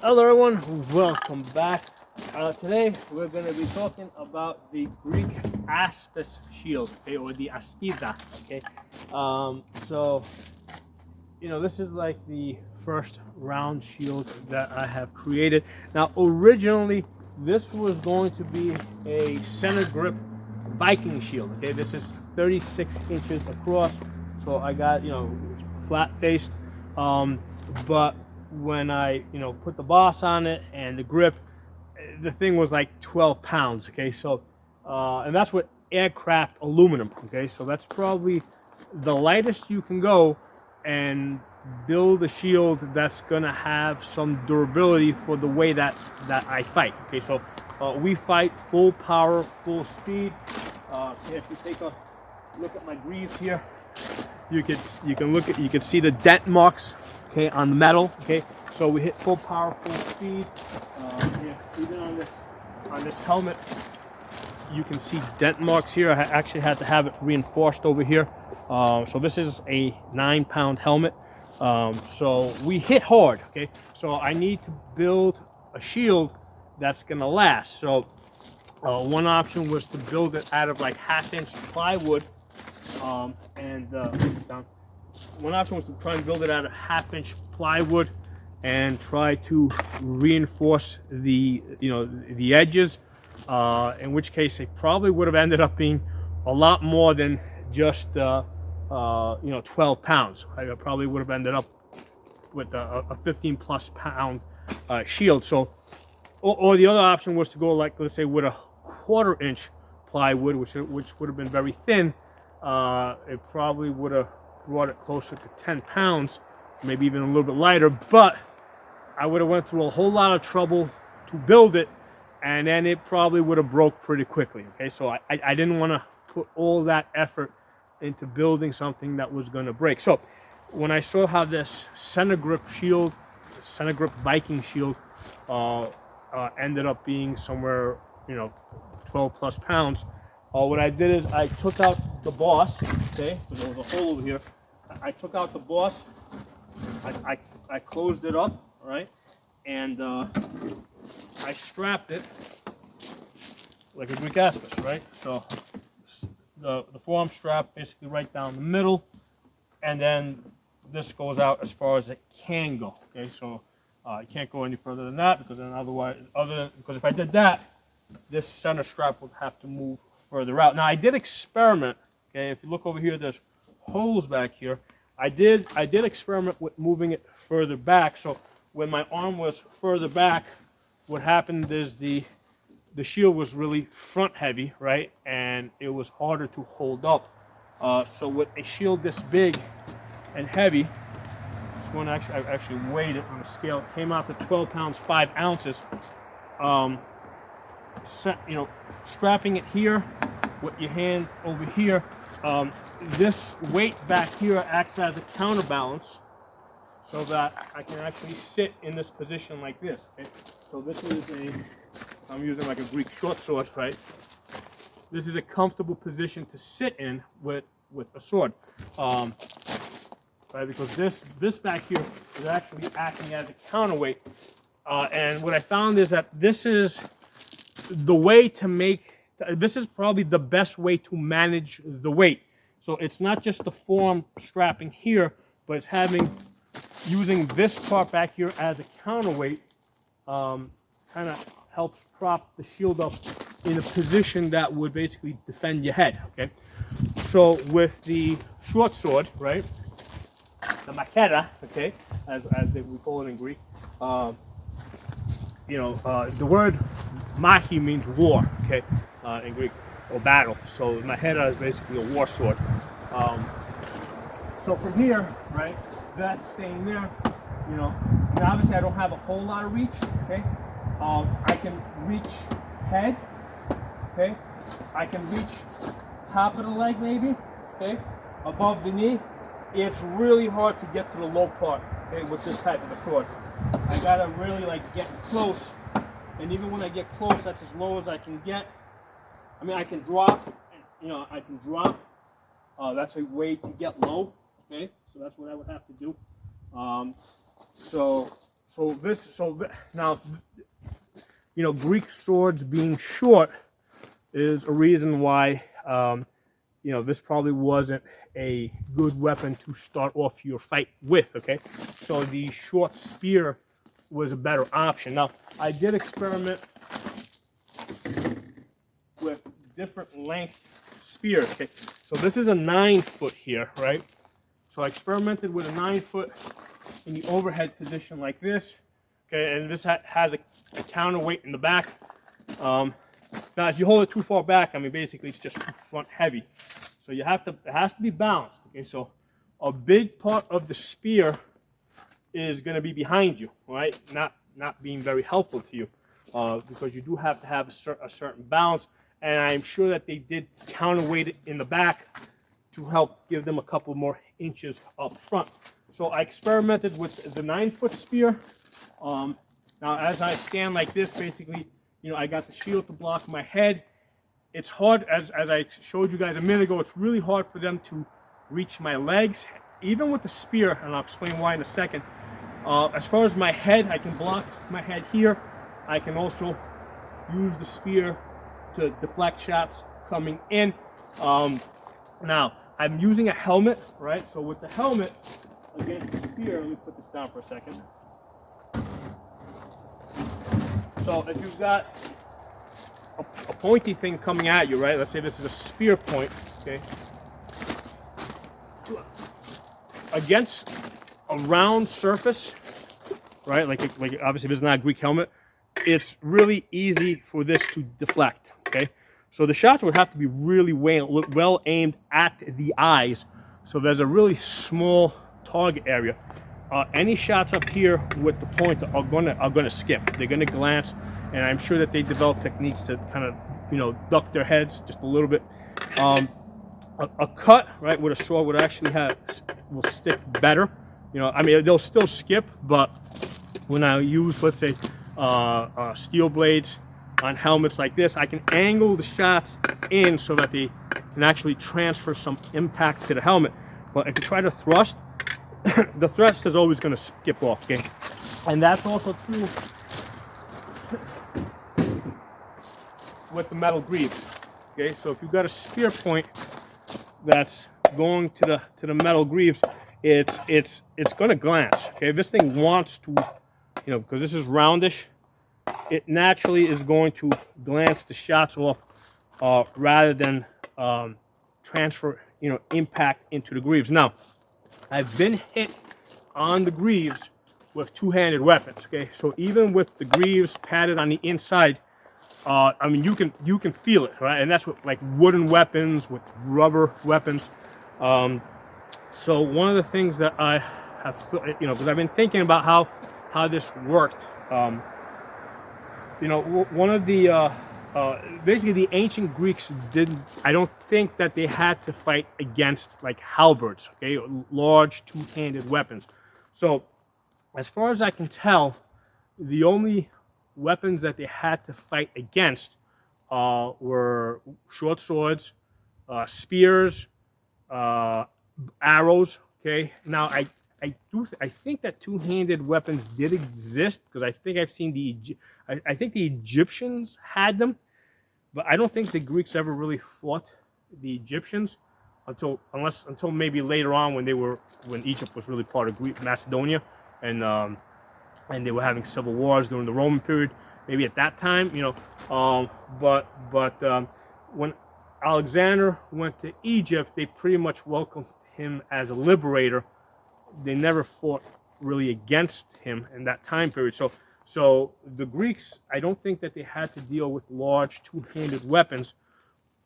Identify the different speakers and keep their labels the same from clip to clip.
Speaker 1: Hello everyone, welcome back. Today we're going to be talking about the Greek Aspis shield, okay, or the Aspisa, okay. This is like the first round shield that I have created. Now, originally, this was going to be a center grip Viking shield, okay. This is 36 inches across, so I got, flat faced, but when I, put the boss on it and the grip, the thing was like 12 pounds, okay? So, and that's with aircraft aluminum, okay? So that's probably the lightest you can go and build a shield that's gonna have some durability for the way that I fight, okay? So we fight full power, full speed. If you take a look at my greaves here, you can see the dent marks, okay, on the metal, okay. So we hit full power, full speed. Even on this helmet, you can see dent marks here. I actually had to have it reinforced over here. So this is a 9-pound helmet. So we hit hard, okay. So I need to build a shield that's gonna last. So one option was to build it out of like 1/2-inch plywood. One option was to try and build it out of 1/2-inch plywood and try to reinforce the edges, in which case it probably would have ended up being a lot more than just 12 pounds. I probably would have ended up with a 15+ pound shield. So or the other option was to go, like, let's say, with a 1/4-inch plywood, which would have been very thin. It probably would have brought it closer to 10 pounds, maybe even a little bit lighter, but I would have went through a whole lot of trouble to build it, and then it probably would have broke pretty quickly, okay? So I didn't want to put all that effort into building something that was going to break. So when I saw how this center grip Viking shield ended up being somewhere, 12+ pounds, what I did is I took out the boss, okay, so there was a hole over here. I took out the boss, I closed it up, all right, and I strapped it like a Greek Aspis, right? So the forearm strap basically right down the middle, and then this goes out as far as it can go, okay? So you can't go any further than that, because then because if I did that, this center strap would have to move further out. Now I did experiment, okay? If you look over here, there's holes back here. I did experiment with moving it further back. So when my arm was further back, what happened is the shield was really front heavy, right? And it was harder to hold up. So with a shield this big and heavy, this one I actually weighed it on a scale. It came out to 12 pounds 5 ounces. Strapping it here with your hand over here, this weight back here acts as a counterbalance, so that I can actually sit in this position like this, okay? So this is I'm using like a Greek short sword, right? This is a comfortable position to sit in with a sword, right? Because this back here is actually acting as a counterweight, and what I found is that this is probably the best way to manage the weight. So it's not just the forearm strapping here, but it's using this part back here as a counterweight. Kind of helps prop the shield up in a position that would basically defend your head, okay? So with the short sword, right, the macheta, okay, as we call it in Greek, the word machi means war, okay, in Greek, or battle. So macheta is basically a war sword. So from here, right, that's staying there. Now obviously I don't have a whole lot of reach, okay. I can reach head, okay. I can reach top of the leg maybe, okay, above the knee. It's really hard to get to the low part, okay, with this type of a sword. I gotta really get close, and even when I get close, that's as low as I can get. I mean, I can drop, I can drop. That's a way to get low, okay? So that's what I would have to do. now, you know, Greek swords being short is a reason why, you know, this probably wasn't a good weapon to start off your fight with, okay? So the short spear was a better option. Now, I did experiment with different length spears, okay? So this is a 9-foot here, right? So I experimented with a 9-foot in the overhead position like this, okay? And this has a counterweight in the back. Now, if you hold it too far back, I mean, basically it's just front heavy. So you have to, it has to be balanced, okay? So a big part of the spear is going to be behind you, right? Not being very helpful to you, because you do have to have a certain balance. And I'm sure that they did counterweight it in the back to help give them a couple more inches up front. So I experimented with the 9-foot spear. Now, as I stand like this, basically, you know, I got the shield to block my head. It's hard, as I showed you guys a minute ago, it's really hard for them to reach my legs, even with the spear, and I'll explain why in a second. As far as my head, I can block my head here. I can also use the spear to deflect shots coming in. Now, I'm using a helmet, right? So with the helmet against the spear, let me put this down for a second. So if you've got a pointy thing coming at you, right? Let's say this is a spear point, okay? Against a round surface, right? Like obviously this is not a Greek helmet. It's really easy for this to deflect, okay? So the shots would have to be really well aimed at the eyes. So there's a really small target area. Any shots up here with the pointer are gonna skip. They're gonna glance, and I'm sure that they develop techniques to kind of, you know, duck their heads just a little bit. A cut, right, with a sword would actually will stick better. You know, I mean, they'll still skip, but when I use, let's say, steel blades on helmets like this, I can angle the shots in so that they can actually transfer some impact to the helmet. But if you try to thrust, the thrust is always going to skip off, okay? And that's also true with the metal greaves, okay? So if you've got a spear point that's going to the metal greaves, it's going to glance, okay? This thing wants to, you know, because this is roundish, it naturally is going to glance the shots off rather than transfer, you know, impact into the greaves. Now, I've been hit on the greaves with two-handed weapons, okay? So even with the greaves padded on the inside, I mean, you can feel it, right? And that's what, like, wooden weapons, with rubber weapons. So one of the things that I have, you know, because I've been thinking about how this worked. You know, one of the basically the ancient Greeks didn't. I don't think that they had to fight against like halberds, okay, large two-handed weapons. So, as far as I can tell, the only weapons that they had to fight against were short swords, spears, arrows. Okay. Now I think that two-handed weapons did exist, because I think I've seen I think the Egyptians had them, but I don't think the Greeks ever really fought the Egyptians until maybe later on when Egypt was really part of Greek Macedonia, and they were having civil wars during the Roman period. Maybe at that time, you know, but when Alexander went to Egypt, they pretty much welcomed him as a liberator. They never fought really against him in that time period. So the Greeks, I don't think that they had to deal with large two-handed weapons,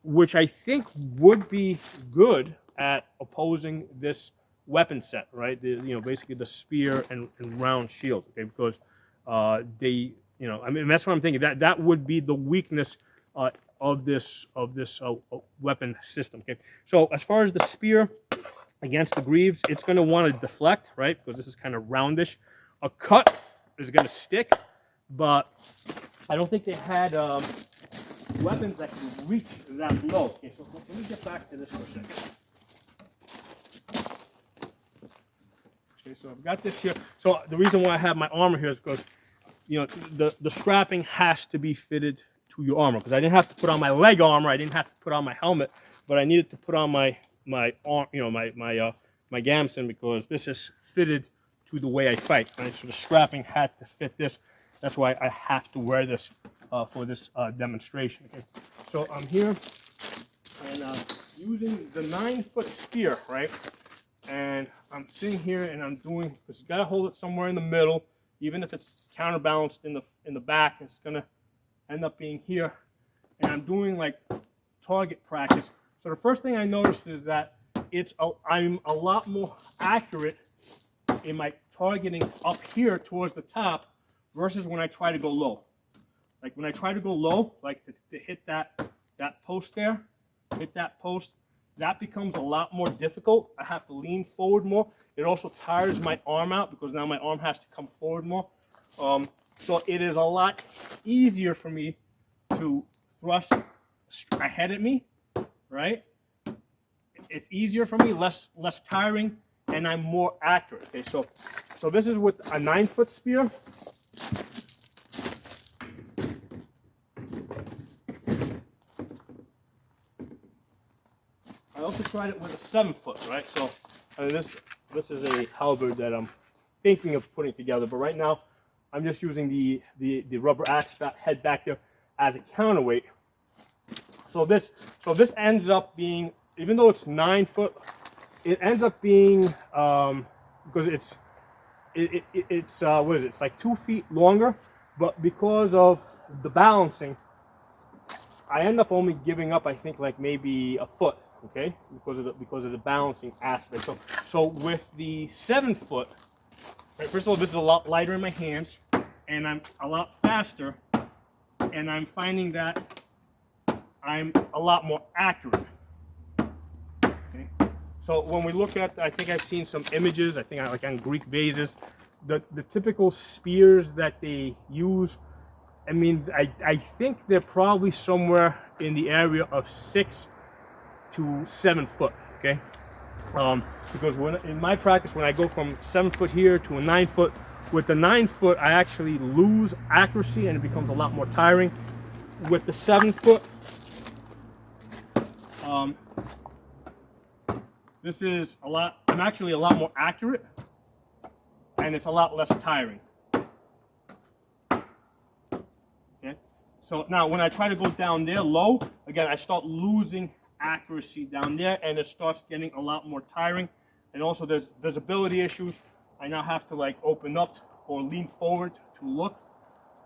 Speaker 1: which I think would be good at opposing this weapon set, right? You know, basically the spear and round shield, okay? Because they, you know, I mean, that's what I'm thinking. That would be the weakness of this weapon system, okay? So as far as the spear against the greaves, it's going to want to deflect, right? Because this is kind of roundish. A cut is going to stick, but I don't think they had weapons that can reach that low. Okay, so let me get back to this for a second. Okay, so I've got this here. So the reason why I have my armor here is because, you know, the strapping has to be fitted to your armor, because I didn't have to put on my leg armor, I didn't have to put on my helmet, but I needed to put on my arm, you know, my gamson, because this is fitted to the way I fight. Right? So the strapping had to fit this. That's why I have to wear this for this demonstration. Okay, so I'm here and using the 9-foot spear, right? And I'm sitting here and I'm doing, because you gotta hold it somewhere in the middle, even if it's counterbalanced in the back, it's gonna end up being here. And I'm doing like target practice. So the first thing I noticed is that I'm a lot more accurate in my targeting up here towards the top versus when I try to go low. Like when I try to go low, like to hit that post there, hit that post, that becomes a lot more difficult. I have to lean forward more. It also tires my arm out, because now my arm has to come forward more. So it is a lot easier for me to thrust ahead at me, right? It's easier for me, less tiring, and I'm more accurate. Okay, so this is with a 9-foot spear. I also tried it with a 7-foot, right? So I mean, this is a halberd that I'm thinking of putting together, but right now I'm just using the rubber axe head back there as a counterweight. So this ends up being, even though it's 9 foot, it ends up being because it's what is it? It's like 2 feet longer, but because of the balancing, I end up only giving up, I think, like maybe a foot. Okay, because of the balancing aspect. So with the 7-foot, right, first of all, this is a lot lighter in my hands, and I'm a lot faster, and I'm finding that I'm a lot more accurate. Okay? So when we look at, I think I've seen some images, I think like on Greek vases, the typical spears that they use, I mean, I think they're probably somewhere in the area of 6 to 7 foot, okay? Because in my practice, when I go from 7 foot here to a 9 foot, with the 9 foot, I actually lose accuracy and it becomes a lot more tiring. With the 7 foot, this is I'm actually a lot more accurate, and it's a lot less tiring. Okay? So now when I try to go down there low, again, I start losing accuracy down there, and it starts getting a lot more tiring. And also there's visibility issues. I now have to like open up or lean forward to look.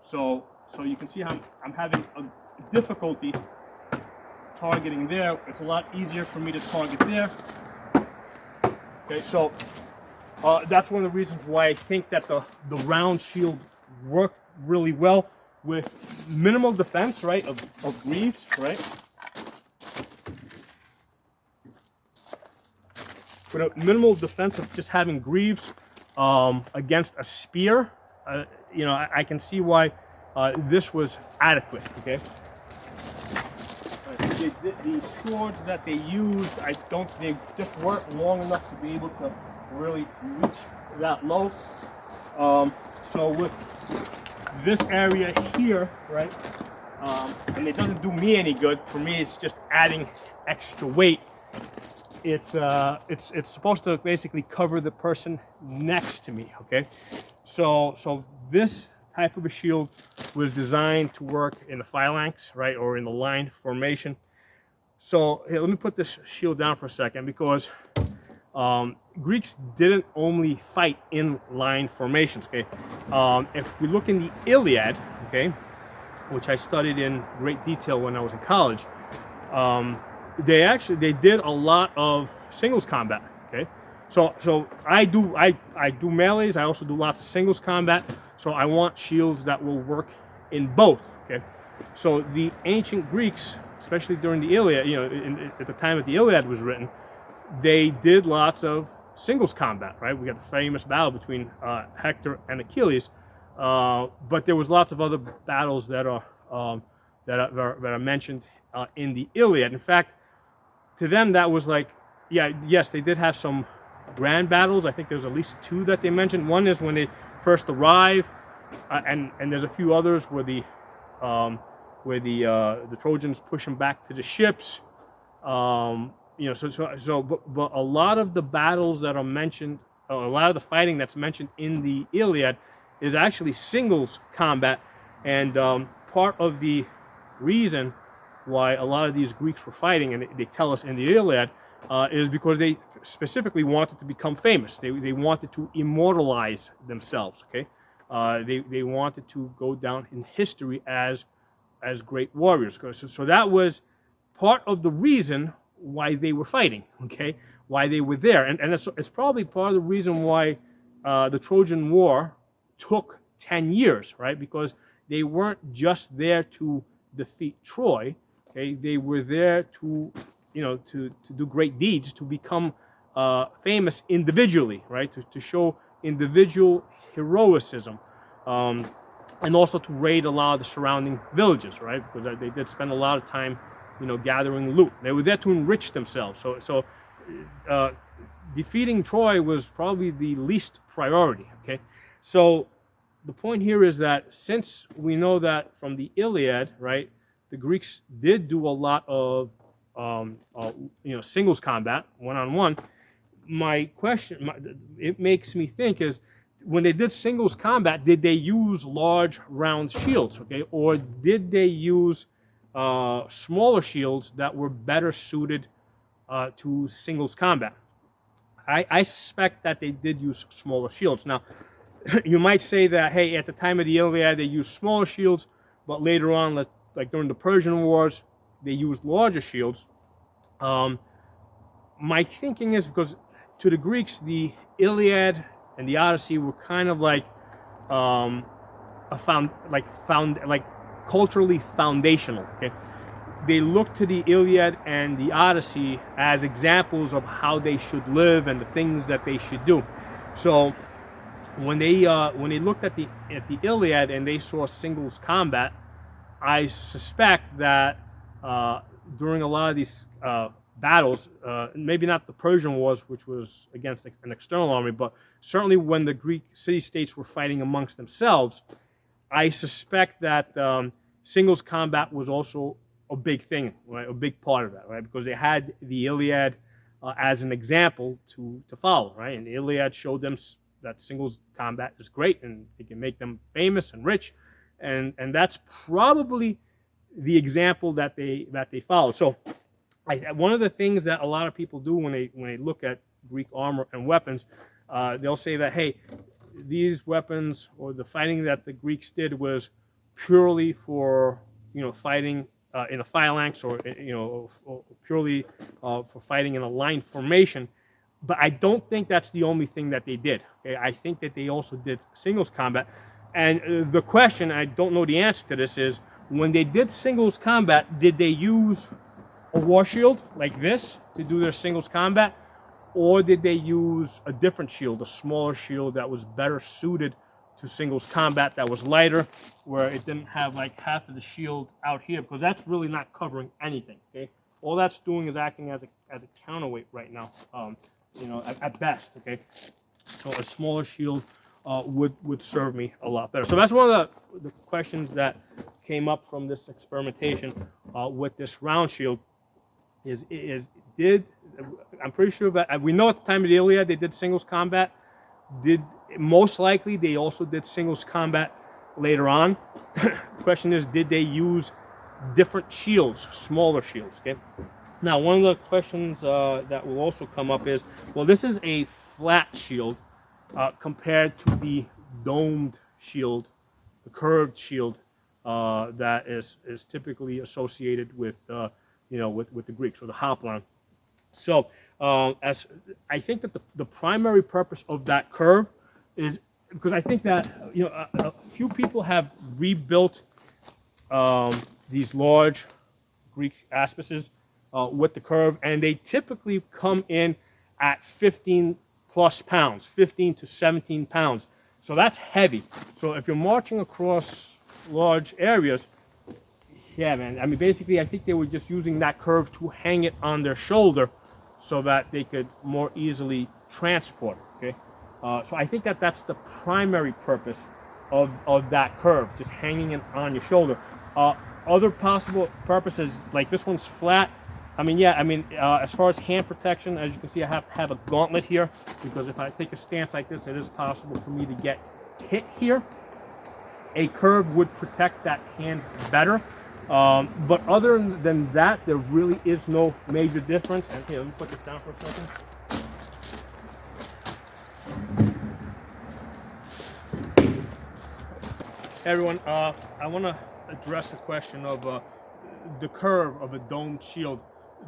Speaker 1: So you can see how I'm having a difficulty targeting there. It's a lot easier for me to target there. Okay, so that's one of the reasons why I think that the round shield worked really well with minimal defense, right, of greaves, right? With a minimal defense of just having greaves against a spear, you know, I can see why this was adequate. Okay. The swords that they used, they just weren't long enough to be able to really reach that low. So with this area here, right, and it doesn't do me any good. For me, it's just adding extra weight. It's supposed to basically cover the person next to me, okay? So this type of a shield was designed to work in the phalanx, right, or in the line formation. So here, let me put this shield down for a second, because Greeks didn't only fight in line formations, okay? If we look in the Iliad, okay, which I studied in great detail when I was in college, they did a lot of singles combat. Okay, so I do melees. I also do lots of singles combat. So I want shields that will work in both. Okay, so the ancient Greeks, especially during the Iliad, you know, at the time that the Iliad was written, they did lots of singles combat. Right, we got the famous battle between Hector and Achilles, but there was lots of other battles that are mentioned in the Iliad. In fact, to them that was like, yes, they did have some grand battles. I think there's at least two that they mentioned. One is when they first arrive, and there's a few others um, where the Trojans push them back to the ships. But a lot of the battles that are mentioned, a lot of the fighting that's mentioned in the Iliad, is actually singles combat, and part of the reason why a lot of these Greeks were fighting, and they tell us in the Iliad, is because they specifically wanted to become famous. They wanted to immortalize themselves. Okay, they wanted to go down in history as great warriors. So that was part of the reason why they were fighting. Okay, why they were there, and it's probably part of the reason why the Trojan War took 10 years, right? Because they weren't just there to defeat Troy. Okay, they were there to, to do great deeds, to become famous individually, right? To show individual heroicism, and also to raid a lot of the surrounding villages, right? Because they did spend a lot of time, gathering loot. They were there to enrich themselves. So defeating Troy was probably the least priority. Okay, so the point here is that since we know that from the Iliad, right, the Greeks did do a lot of singles combat, one-on-one. My question, it makes me think, is when they did singles combat, did they use large round shields, okay, or did they use smaller shields that were better suited to singles combat? I suspect that they did use smaller shields. Now, you might say that, hey, at the time of the Iliad, they used smaller shields, but later on, like during the Persian Wars, they used larger shields. My thinking is because to the Greeks, the Iliad and the Odyssey were kind of like culturally foundational. Okay, they look to the Iliad and the Odyssey as examples of how they should live and the things that they should do. So when they looked at the Iliad and they saw singles combat, I suspect that during a lot of these battles, maybe not the Persian Wars, which was against an external army, but certainly when the Greek city-states were fighting amongst themselves, I suspect that singles combat was also a big thing, right? A big part of that, right? Because they had the Iliad as an example to follow, right? And the Iliad showed them that singles combat is great and it can make them famous and rich, and that's probably the example that they followed. So, one of the things that a lot of people do when they look at Greek armor and weapons, they'll say that, hey, these weapons or the fighting that the Greeks did was purely for fighting in a phalanx, or or purely for fighting in a line formation. But I don't think that's the only thing that they did. Okay? I think that they also did singles combat. And the question, I don't know the answer to this, is when they did singles combat, did they use a war shield like this to do their singles combat? Or did they use a different shield, a smaller shield that was better suited to singles combat, that was lighter, where it didn't have like half of the shield out here, because that's really not covering anything, okay? All that's doing is acting as a counterweight right now, at best, okay? So a smaller shield would serve me a lot better. So that's one of the questions that came up from this experimentation with this round shield. I'm pretty sure that we know at the time of the Iliad they did singles combat. Most likely they also did singles combat later on. The question is, did they use different shields, smaller shields? Okay. Now, one of the questions that will also come up is, well, this is a flat shield compared to the domed shield, the curved shield that is typically associated with with the Greeks, or the Hoplon. So, as I think that the primary purpose of that curve is because I think that a few people have rebuilt these large Greek aspices with the curve, and they typically come in at 15 plus pounds, 15 to 17 pounds. So that's heavy. So if you're marching across large areas, yeah, man. I mean, basically, I think they were just using that curve to hang it on their shoulder so that they could more easily transport. Okay, so I think that that's the primary purpose of that curve, just hanging it on your shoulder. Other possible purposes, like this one's flat. I mean, yeah, I mean, as far as hand protection, as you can see, I have to have a gauntlet here, because if I take a stance like this, it is possible for me to get hit here. A curve would protect that hand better. But other than that, there really is no major difference. And here, let me put this down for a second. Hey everyone, I want to address the question of the curve of a domed shield.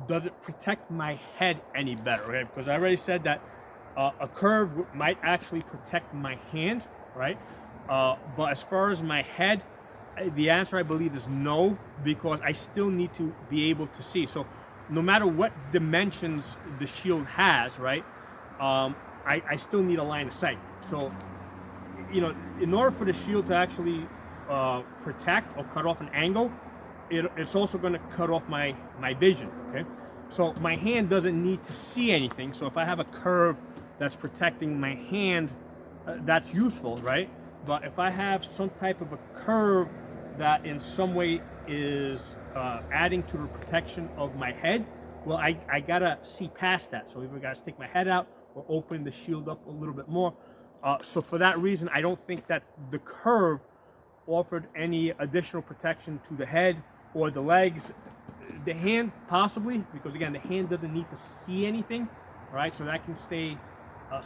Speaker 1: Does it protect my head any better? Okay, because I already said that a curve might actually protect my hand, right? But as far as my head, the answer I believe is no, because I still need to be able to see. So no matter what dimensions the shield has, right, I still need a line of sight. So, you know, in order for the shield to actually protect or cut off an angle, it's also going to cut off my vision. Okay, so my hand doesn't need to see anything. So if I have a curve that's protecting my hand, that's useful, right? But if I have some type of a curve that in some way is adding to the protection of my head, well, I gotta see past that. So either I gotta stick my head out or open the shield up a little bit more. So for that reason, I don't think that the curve offered any additional protection to the head or the legs. The hand, possibly, because again, the hand doesn't need to see anything, right? So that can stay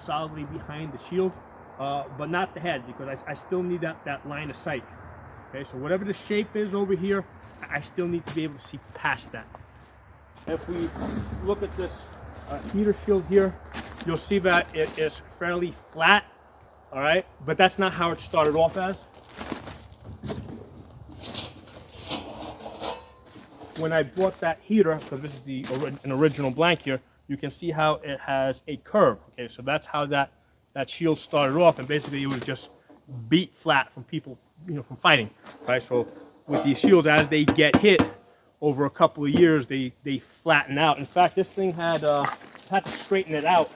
Speaker 1: solidly behind the shield, but not the head, because I still need that line of sight. Okay, so whatever the shape is over here, I still need to be able to see past that. If we look at this heater shield here, you'll see that it is fairly flat, all right? But that's not how it started off as. When I bought that heater, because this is an original blank here, you can see how it has a curve. Okay, so that's how that shield started off, and basically it was just beat flat from people, you know, from fighting, right? So with these shields, as they get hit over a couple of years, they flatten out. In fact, this thing had to straighten it out,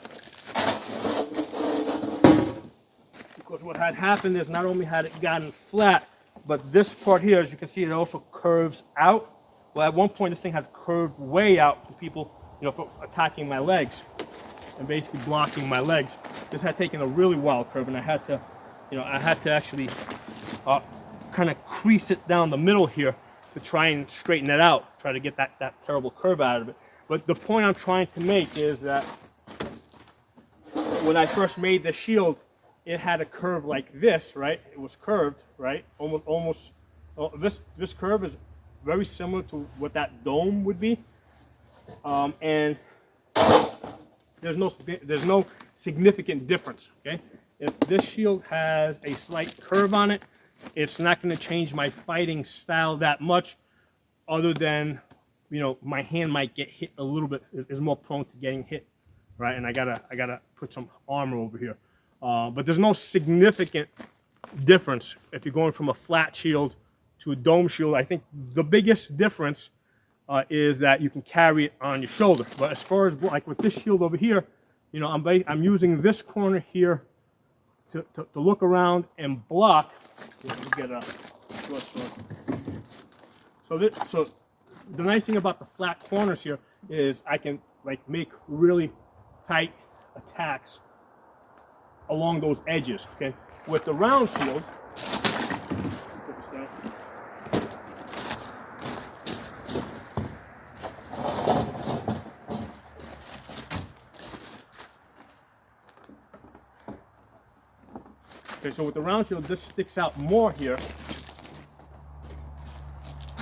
Speaker 1: because what had happened is not only had it gotten flat, but this part here, as you can see, it also curves out. Well, at one point, this thing had curved way out for people, you know, for attacking my legs and basically blocking my legs. This had taken a really wild curve, and I had to, you know, actually kind of crease it down the middle here to try and straighten it out, try to get that terrible curve out of it. But the point I'm trying to make is that when I first made the shield, it had a curve like this, right? It was curved, right? Almost. This curve is very similar to what that dome would be, and there's no significant difference. Okay, if this shield has a slight curve on it, it's not going to change my fighting style that much, other than, you know, my hand might get hit a little bit, is more prone to getting hit, right? And I gotta put some armor over here, but there's no significant difference if you're going from a flat shield to a dome shield. I think the biggest difference is that you can carry it on your shoulder. But as far as like with this shield over here, you know, I'm using this corner here to look around and block. So the nice thing about the flat corners here is I can like make really tight attacks along those edges. Okay, with the round shield, okay, so with the round shield, this sticks out more here.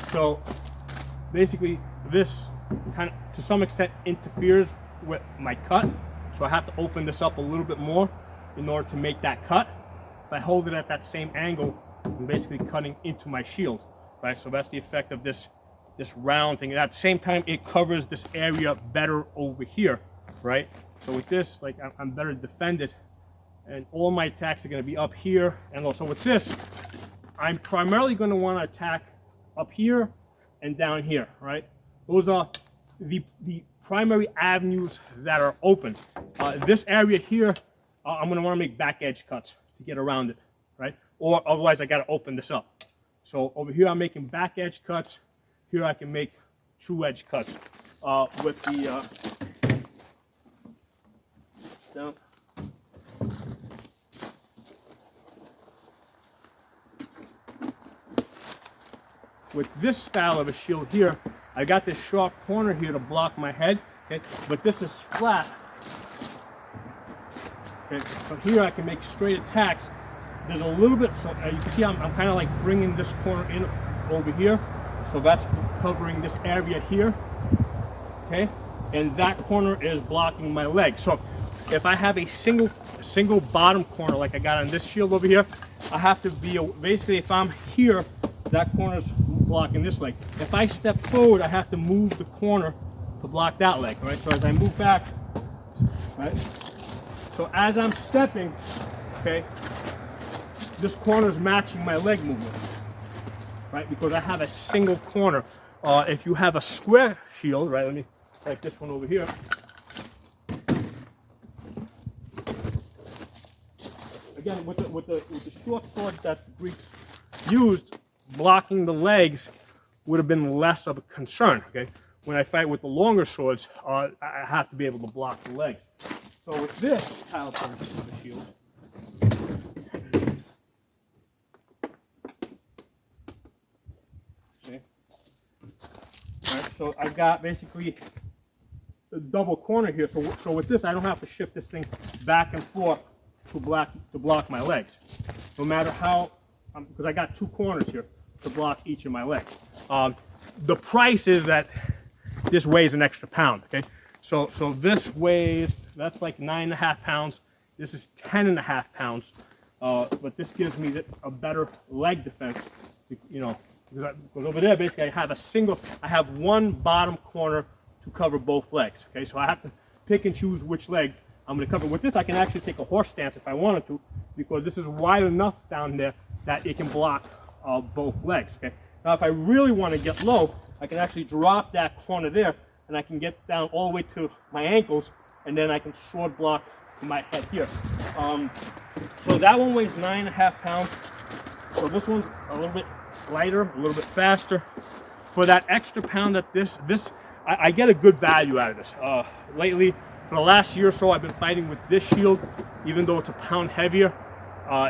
Speaker 1: So basically, this kind of, to some extent, interferes with my cut. So I have to open this up a little bit more in order to make that cut. If I hold it at that same angle, I'm basically cutting into my shield, right? So that's the effect of this round thing. And at the same time, it covers this area better over here, right? So with this, like, I'm better defended, and all my attacks are going to be up here. And also with this, I'm primarily going to want to attack up here and down here, right? Those are the primary avenues that are open. This area here, I'm going to want to make back edge cuts to get around it, right? Or otherwise I got to open this up. So over here I'm making back edge cuts. Here I can make true edge cuts with the down. With this style of a shield here, I got this sharp corner here to block my head, okay? But this is flat. Okay, so here I can make straight attacks. There's a little bit, so you can see I'm kind of like bringing this corner in over here. So that's covering this area here, okay? And that corner is blocking my leg. So if I have a single bottom corner like I got on this shield over here, I have to be, basically if I'm here, that corner's blocking this leg. If I step forward, I have to move the corner to block that leg, right? So as I move back, right? So as I'm stepping, okay, this corner's matching my leg movement, right? Because I have a single corner. If you have a square shield, right? Let me like this one over here. Again, with the short sword that the Greeks used, blocking the legs would have been less of a concern, okay? When I fight with the longer swords, I have to be able to block the legs. So with this style of the shield, okay? All right, so I've got basically a double corner here. So with this, I don't have to shift this thing back and forth to block my legs. No matter how, because I got two corners here to block each of my legs. The price is that this weighs an extra pound, okay? So this weighs, that's like 9.5 pounds. This is 10.5 pounds. But this gives me a better leg defense, you know, because over there, basically I have one bottom corner to cover both legs, okay? So I have to pick and choose which leg I'm gonna cover. With this, I can actually take a horse stance if I wanted to, because this is wide enough down there that it can block both legs, okay? Now, if I really want to get low, I can actually drop that corner there, and I can get down all the way to my ankles, and then I can sword block my head here. So that one weighs 9.5 pounds. So this one's a little bit lighter, a little bit faster. For that extra pound that I get a good value out of this. Lately, for the last year or so, I've been fighting with this shield, even though it's a pound heavier.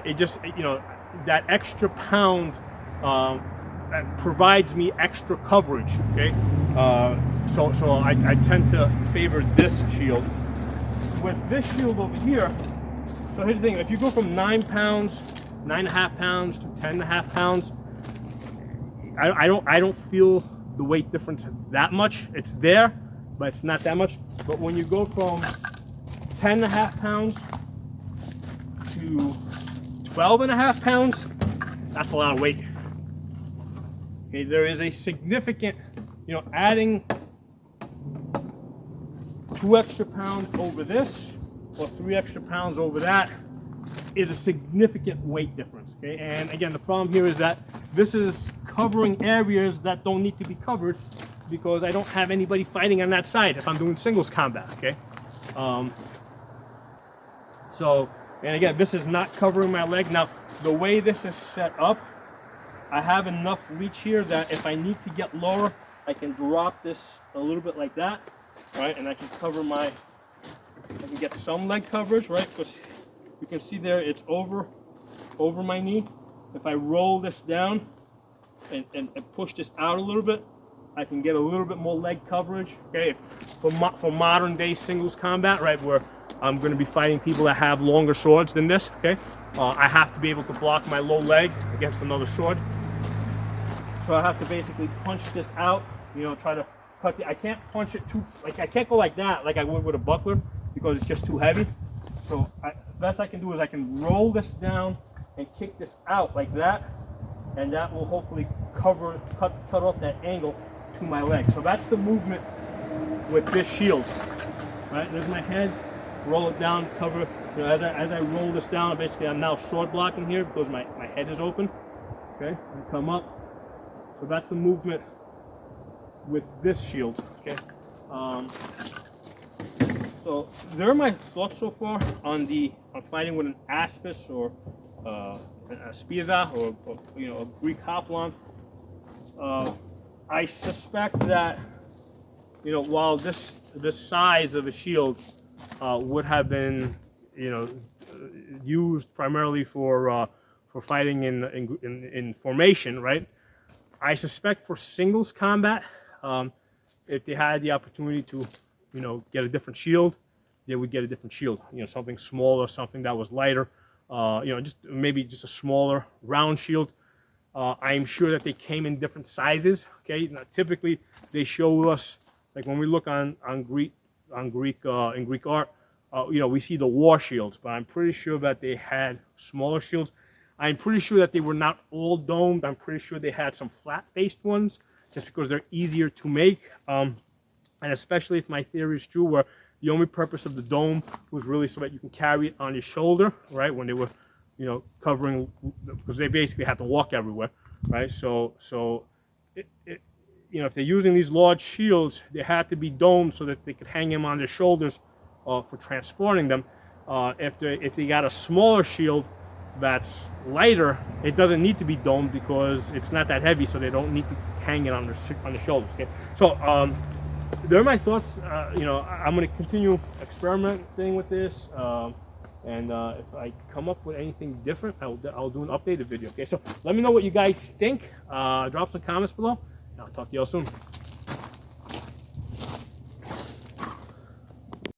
Speaker 1: It just, you know, that extra pound that provides me extra coverage, okay? So I tend to favor this shield. With this shield over here, so here's the thing, if you go from 9 pounds, 9.5 pounds to 10.5 pounds, I don't feel the weight difference that much. It's there, but it's not that much. But when you go from 10.5 pounds to 12.5 pounds, that's a lot of weight. Okay, there is a significant, you know, adding 2 extra pounds over this or 3 extra pounds over that is a significant weight difference. Okay, and again, the problem here is that this is covering areas that don't need to be covered because I don't have anybody fighting on that side if I'm doing singles combat. Okay, so, and again, this is not covering my leg. Now, the way this is set up, I have enough reach here that if I need to get lower, I can drop this a little bit like that, right? And I can cover I can get some leg coverage, right? Because you can see there, it's over my knee. If I roll this down and push this out a little bit, I can get a little bit more leg coverage, okay? For modern day singles combat, right, where I'm going to be fighting people that have longer swords than this, okay? I have to be able to block my low leg against another sword. So I have to basically punch this out, you know, try to cut I can't punch it too, like I can't go like that, like I would with a buckler, because it's just too heavy. So the best I can do is I can roll this down and kick this out like that, and that will hopefully cut off that angle to my leg. So that's the movement with this shield. Right, there's my head, roll it down, cover, you know, as I roll this down, basically I'm now sword blocking here because my head is open. Okay, and come up. So that's the movement with this shield. Okay, Um, so there are my thoughts so far on fighting with an Aspis or an Aspida or you know, a Greek Hoplon. I suspect that, you know, while this size of a shield would have been, you know, used primarily for fighting in formation, right? I suspect for singles combat, if they had the opportunity to, you know, get a different shield, they would get a different shield. You know, something smaller, something that was lighter. You know, just maybe just a smaller round shield. I'm sure that they came in different sizes. Okay, now, typically they show us, like when we look in Greek art, you know, we see the war shields, but I'm pretty sure that they had smaller shields. I'm pretty sure that they were not all domed. I'm pretty sure they had some flat-faced ones, just because they're easier to make. And especially if my theory is true, where the only purpose of the dome was really so that you can carry it on your shoulder, right? When they were, you know, covering, because they basically had to walk everywhere, right? So you know, if they're using these large shields, they had to be domed so that they could hang them on their shoulders for transporting them. If they got a smaller shield that's lighter, it doesn't need to be domed because it's not that heavy, so they don't need to hang it on the shoulders. Okay, so there are my thoughts. You know, I'm going to continue experimenting with this, and if I come up with anything different, I'll do an updated video. Okay, so let me know what you guys think. Drop some comments below, and I'll talk to you all soon.